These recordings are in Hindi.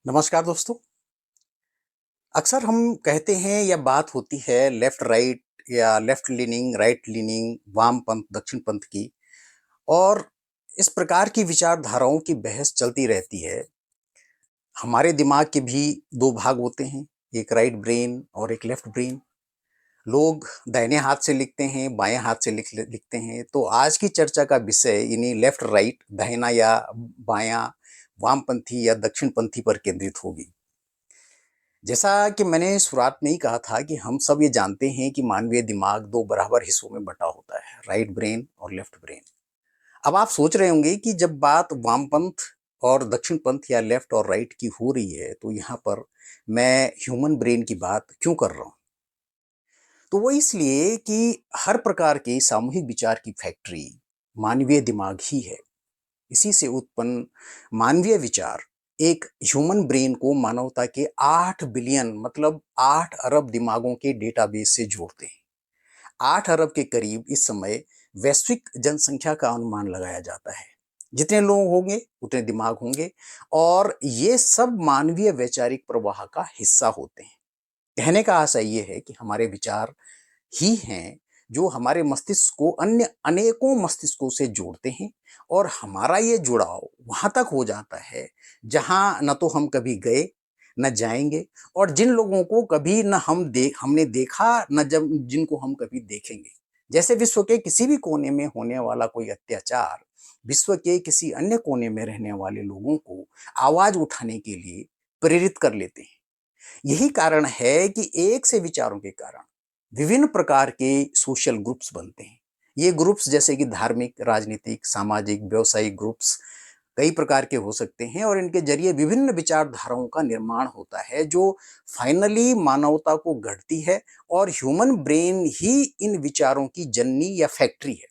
नमस्कार दोस्तों। अक्सर हम कहते हैं या बात होती है लेफ्ट राइट या लेफ्ट लीनिंग, राइट लीनिंग, वामपंथ, दक्षिणपंथ की और इस प्रकार की विचारधाराओं की बहस चलती रहती है। हमारे दिमाग के भी 2 भाग होते हैं, एक राइट ब्रेन और एक लेफ्ट ब्रेन। लोग दाहिने हाथ से लिखते हैं, बाएँ हाथ से लिखते हैं। तो आज की चर्चा का विषय इन्हीं लेफ्ट राइट, दाहिना या बायाँ, वामपंथी या दक्षिणपंथी पर केंद्रित होगी। जैसा कि मैंने शुरुआत में ही कहा था कि हम सब ये जानते हैं कि मानवीय दिमाग 2 बराबर हिस्सों में बँटा होता है, राइट ब्रेन और लेफ्ट ब्रेन। अब आप सोच रहे होंगे कि जब बात वामपंथ और दक्षिणपंथ या लेफ्ट और राइट की हो रही है, तो यहाँ पर मैं ह्यूमन ब्रेन की बात क्यों कर रहा हूँ? तो वो इसलिए कि हर प्रकार के सामूहिक विचार की फैक्ट्री मानवीय दिमाग ही है। इसी से उत्पन्न मानवीय विचार एक ह्यूमन ब्रेन को मानवता के 8 बिलियन मतलब 8 अरब दिमागों के डेटाबेस से जोड़ते हैं। 8 अरब के करीब इस समय वैश्विक जनसंख्या का अनुमान लगाया जाता है। जितने लोग होंगे उतने दिमाग होंगे और ये सब मानवीय वैचारिक प्रवाह का हिस्सा होते हैं। कहने का आशय ये है कि हमारे विचार ही हैं जो हमारे मस्तिष्क को अन्य अनेकों मस्तिष्कों से जोड़ते हैं और हमारा ये जुड़ाव वहां तक हो जाता है जहां न तो हम कभी गए न जाएंगे और जिन लोगों को कभी न हमने देखा न जब जिनको हम कभी देखेंगे। जैसे विश्व के किसी भी कोने में होने वाला कोई अत्याचार विश्व के किसी अन्य कोने में रहने वाले लोगों को आवाज उठाने के लिए प्रेरित कर लेते हैं। यही कारण है कि एक से विचारों के कारण विभिन्न प्रकार के सोशल ग्रुप्स बनते हैं। ये ग्रुप्स जैसे कि धार्मिक, राजनीतिक, सामाजिक, व्यावसायिक ग्रुप्स कई प्रकार के हो सकते हैं और इनके जरिए विभिन्न विचारधाराओं का निर्माण होता है जो फाइनली मानवता को गढ़ती है और ह्यूमन ब्रेन ही इन विचारों की जननी या फैक्ट्री है।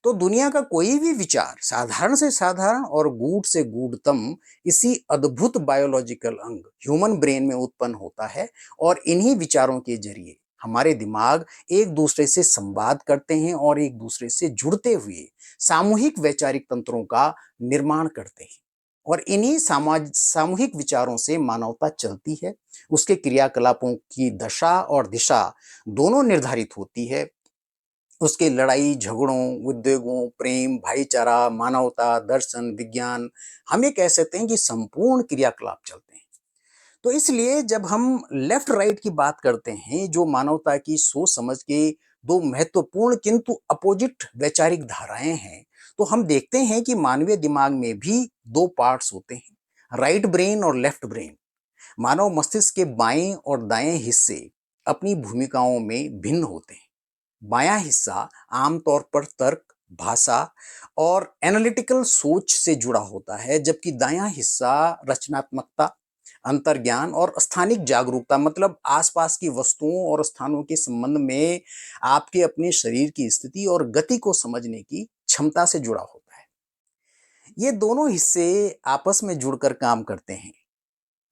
तो दुनिया का कोई भी विचार साधारण से साधारण और गूढ़ से गूढ़तम इसी अद्भुत बायोलॉजिकल अंग ह्यूमन ब्रेन में उत्पन्न होता है और इन्हीं विचारों के जरिए हमारे दिमाग एक दूसरे से संवाद करते हैं और एक दूसरे से जुड़ते हुए सामूहिक वैचारिक तंत्रों का निर्माण करते हैं। और इन्हीं सामूहिक विचारों से मानवता चलती है, उसके क्रियाकलापों की दशा और दिशा दोनों निर्धारित होती है। उसके लड़ाई झगड़ों, उद्योगों, प्रेम, भाईचारा, मानवता, दर्शन, विज्ञान, हम ये कह सकते हैं कि संपूर्ण क्रियाकलाप चलते हैं। तो इसलिए जब हम लेफ्ट राइट की बात करते हैं जो मानवता की सोच समझ के 2 महत्वपूर्ण किंतु अपोजिट वैचारिक धाराएं हैं, तो हम देखते हैं कि मानवीय दिमाग में भी 2 पार्ट्स होते हैं, राइट ब्रेन और लेफ्ट ब्रेन। मानव मस्तिष्क के बाएं और दाएं हिस्से अपनी भूमिकाओं में भिन्न होते हैं। बायां हिस्सा आमतौर पर तर्क, भाषा और एनालिटिकल सोच से जुड़ा होता है, जबकि दायां हिस्सा रचनात्मकता, अंतर्ज्ञान और स्थानिक जागरूकता मतलब आसपास की वस्तुओं और स्थानों के संबंध में आपके अपने शरीर की स्थिति और गति को समझने की क्षमता से जुड़ा होता है। ये दोनों हिस्से आपस में जुड़कर काम करते हैं।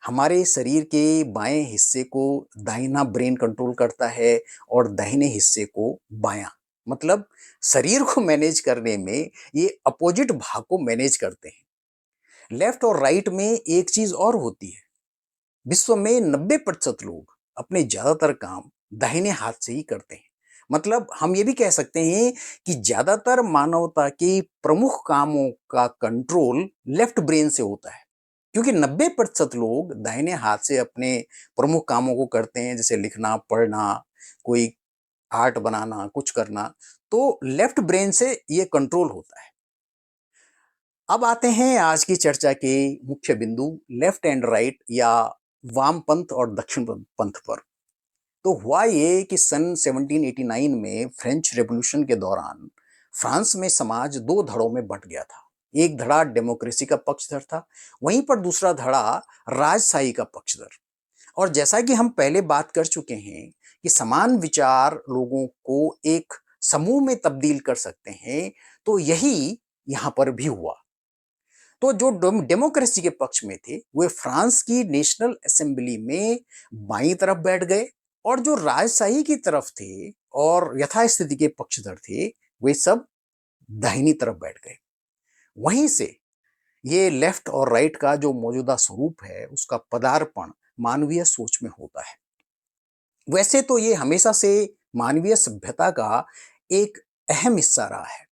हमारे शरीर के बाएं हिस्से को दाहिना ब्रेन कंट्रोल करता है और दाहिने हिस्से को बायां। मतलब शरीर को मैनेज करने में ये अपोजिट भाग को मैनेज करते हैं। लेफ्ट और राइट में एक चीज और होती है, विश्व में 90% लोग अपने ज्यादातर काम दाहिने हाथ से ही करते हैं। मतलब हम ये भी कह सकते हैं कि ज्यादातर मानवता के प्रमुख कामों का कंट्रोल लेफ्ट ब्रेन से होता है, क्योंकि 90% लोग दाहिने हाथ से अपने प्रमुख कामों को करते हैं, जैसे लिखना, पढ़ना, कोई आर्ट बनाना, कुछ करना। तो लेफ्ट ब्रेन से ये कंट्रोल होता है। अब आते हैं आज की चर्चा के मुख्य बिंदु, लेफ्ट एंड राइट या वामपंथ और दक्षिण पंथ पर। तो हुआ ये कि सन 1789 में फ्रेंच रेवोल्यूशन के दौरान फ्रांस में समाज 2 धड़ों में बंट गया था। एक धड़ा डेमोक्रेसी का पक्षधर था, वहीं पर दूसरा धड़ा राजशाही का पक्षधर। और जैसा कि हम पहले बात कर चुके हैं कि समान विचार लोगों को एक समूह में तब्दील कर सकते हैं, तो यही यहां पर भी हुआ। तो जो डेमोक्रेसी के पक्ष में थे वे फ्रांस की नेशनल असेंबली में बाईं तरफ बैठ गए और जो राजशाही की तरफ थे और यथास्थिति के पक्षधर थे वे सब दाहिनी तरफ बैठ गए। वहीं से ये लेफ्ट और राइट का जो मौजूदा स्वरूप है, उसका पदार्पण मानवीय सोच में होता है। वैसे तो ये हमेशा से मानवीय सभ्यता का एक अहम हिस्सा रहा है।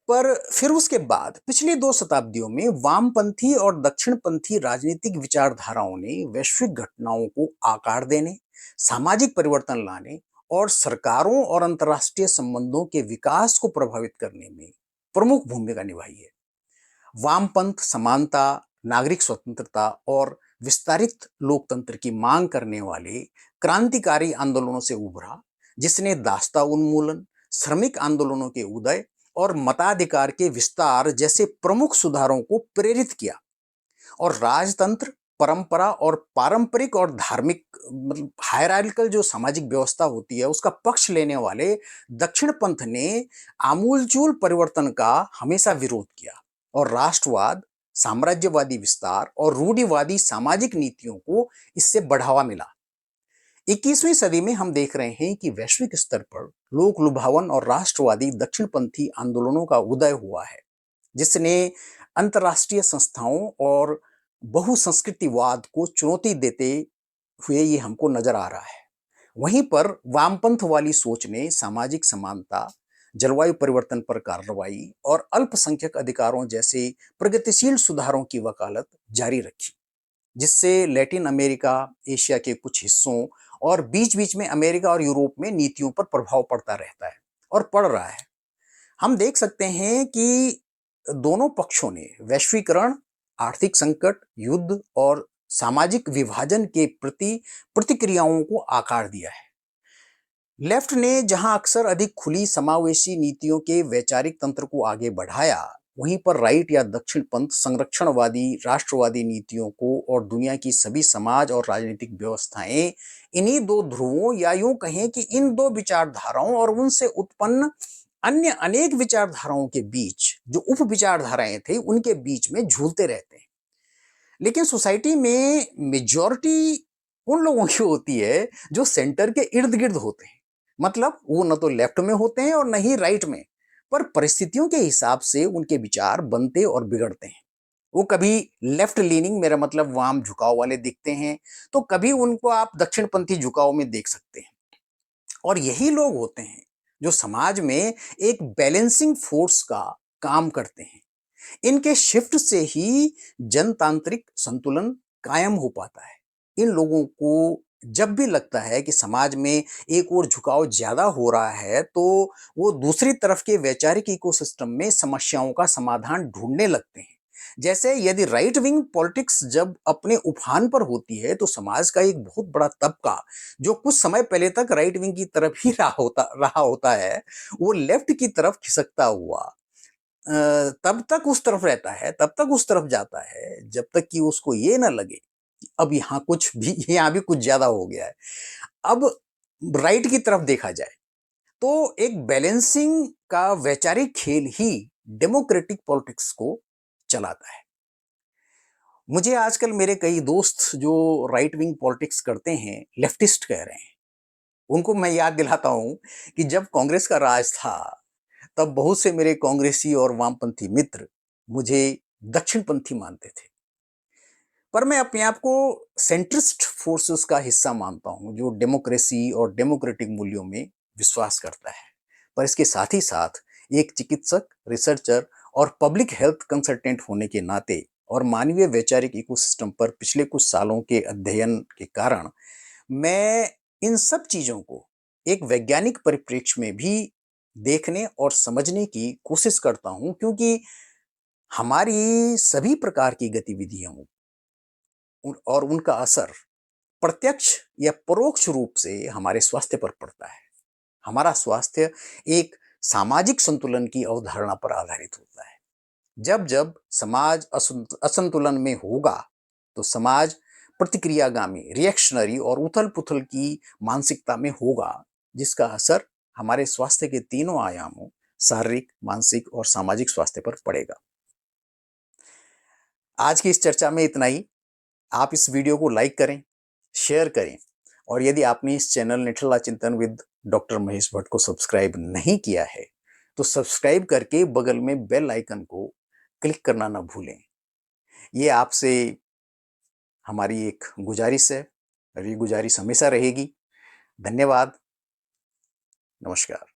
पर फिर उसके बाद पिछली 2 शताब्दियों में वामपंथी और दक्षिणपंथी राजनीतिक विचारधाराओं ने वैश्विक घटनाओं को आकार देने, सामाजिक परिवर्तन लाने और सरकारों और अंतर्राष्ट्रीय संबंधों के विकास को प्रभावित करने में प्रमुख भूमिका निभाई है। वामपंथ समानता, नागरिक स्वतंत्रता और विस्तारित लोकतंत्र की मांग करने वाले क्रांतिकारी आंदोलनों से उभरा, जिसने दासता उन्मूलन, श्रमिक आंदोलनों के उदय और मताधिकार के विस्तार जैसे प्रमुख सुधारों को प्रेरित किया। और राजतंत्र, परंपरा और पारंपरिक और धार्मिक मतलब हायरार्किकल जो सामाजिक व्यवस्था होती है, उसका पक्ष लेने वाले दक्षिण पंथ ने आमूलचूल परिवर्तन का हमेशा विरोध किया और राष्ट्रवाद, साम्राज्यवादी विस्तार और रूढ़िवादी सामाजिक नीतियों को इससे बढ़ावा मिला। 21वीं सदी में हम देख रहे हैं कि वैश्विक स्तर पर लोक लुभावन और राष्ट्रवादी दक्षिणपंथी आंदोलनों का उदय हुआ है, जिसने अंतर्राष्ट्रीय संस्थाओं और बहुसंस्कृतिवाद को चुनौती देते हुए ये हमको नजर आ रहा है। वहीं पर वामपंथ वाली सोच ने सामाजिक समानता, जलवायु परिवर्तन पर कार्रवाई और अल्पसंख्यक अधिकारों जैसे प्रगतिशील सुधारों की वकालत जारी रखी, जिससे लैटिन अमेरिका, एशिया के कुछ हिस्सों और बीच-बीच में अमेरिका और यूरोप में नीतियों पर प्रभाव पड़ता रहता है और पड़ रहा है। हम देख सकते हैं कि दोनों पक्षों ने वैश्वीकरण, आर्थिक संकट, युद्ध और सामाजिक विभाजन के प्रति प्रतिक्रियाओं को आकार दिया है। लेफ्ट ने जहां अक्सर अधिक खुली समावेशी नीतियों के वैचारिक तंत्र को आगे बढ़ाया, वहीं पर राइट या दक्षिण पंथ संरक्षणवादी, राष्ट्रवादी नीतियों को और दुनिया की सभी समाज और राजनीतिक व्यवस्थाएं इन्हीं दो ध्रुवों या यूं कहें कि इन दो विचारधाराओं और उनसे उत्पन्न अन्य अनेक विचारधाराओं के बीच जो उप विचारधाराएं थे, उनके बीच में झूलते रहते हैं। लेकिन सोसाइटी में मेजॉरिटी उन लोगों की होती है जो सेंटर के इर्द गिर्द होते हैं। मतलब वो न तो लेफ्ट में होते हैं और न ही राइट में, पर परिस्थितियों के हिसाब से उनके विचार बनते और बिगड़ते हैं। वो कभी लेफ्ट लीनिंग, मेरा मतलब वाम झुकाव वाले दिखते हैं, तो कभी उनको आप दक्षिणपंथी झुकाव में देख सकते हैं। और यही लोग होते हैं जो समाज में एक बैलेंसिंग फोर्स का काम करते हैं। इनके शिफ्ट से ही जनतांत्रिक संतुलन कायम हो पाता है। इन लोगों को जब भी लगता है कि समाज में एक और झुकाव ज्यादा हो रहा है, तो वो दूसरी तरफ के वैचारिक इकोसिस्टम में समस्याओं का समाधान ढूंढने लगते हैं। जैसे यदि राइट विंग पॉलिटिक्स जब अपने उफान पर होती है, तो समाज का एक बहुत बड़ा तबका जो कुछ समय पहले तक राइट विंग की तरफ ही रहा होता है, वो लेफ्ट की तरफ खिसकता हुआ तब तक उस तरफ रहता है, तब तक उस तरफ जाता है, जब तक कि उसको ये ना लगे कि अब यहाँ भी कुछ ज्यादा हो गया है। अब राइट की तरफ देखा जाए, तो एक बैलेंसिंग का वैचारिक खेल ही डेमोक्रेटिक पॉलिटिक्स को चलाता है। मुझे आजकल मेरे कई दोस्त जो राइट विंग पॉलिटिक्स करते हैं, लेफ्टिस्ट कह रहे हैं। उनको मैं याद दिलाता हूं कि जब कांग्रेस का राज था, तब बहुत से मेरे कांग्रेसी और वामपंथी मित्र मुझे दक्षिणपंथी मानते थे। पर मैं अपने आप को सेंट्रिस्ट फोर्सेस का हिस्सा मानता हूं, जो डेमोक्रेसी और डेमोक्रेटिक मूल्यों में विश्वास करता है। पर इसके साथ ही साथ एक चिकित्सक, रिसर्चर और पब्लिक हेल्थ कंसल्टेंट होने के नाते और मानवीय वैचारिक इकोसिस्टम पर पिछले कुछ सालों के अध्ययन के कारण मैं इन सब चीजों को एक वैज्ञानिक परिप्रेक्ष्य में भी देखने और समझने की कोशिश करता हूं, क्योंकि हमारी सभी प्रकार की गतिविधियों और उनका असर प्रत्यक्ष या परोक्ष रूप से हमारे स्वास्थ्य पर पड़ता है। हमारा स्वास्थ्य एक सामाजिक संतुलन की अवधारणा पर आधारित होता है। जब जब समाज असंतुलन में होगा, तो समाज प्रतिक्रियागामी, रिएक्शनरी और उथल पुथल की मानसिकता में होगा, जिसका असर हमारे स्वास्थ्य के तीनों आयामों, शारीरिक, मानसिक और सामाजिक स्वास्थ्य पर पड़ेगा। आज की इस चर्चा में इतना ही। आप इस वीडियो को लाइक करें, शेयर करें, और यदि आपने इस चैनल निठल्ला चिंतन विद डॉक्टर महेश भट्ट को सब्सक्राइब नहीं किया है, तो सब्सक्राइब करके बगल में बेल आइकन को क्लिक करना ना भूलें। ये आपसे हमारी एक गुज़ारिश है और ये गुज़ारिश हमेशा रहेगी। धन्यवाद, नमस्कार।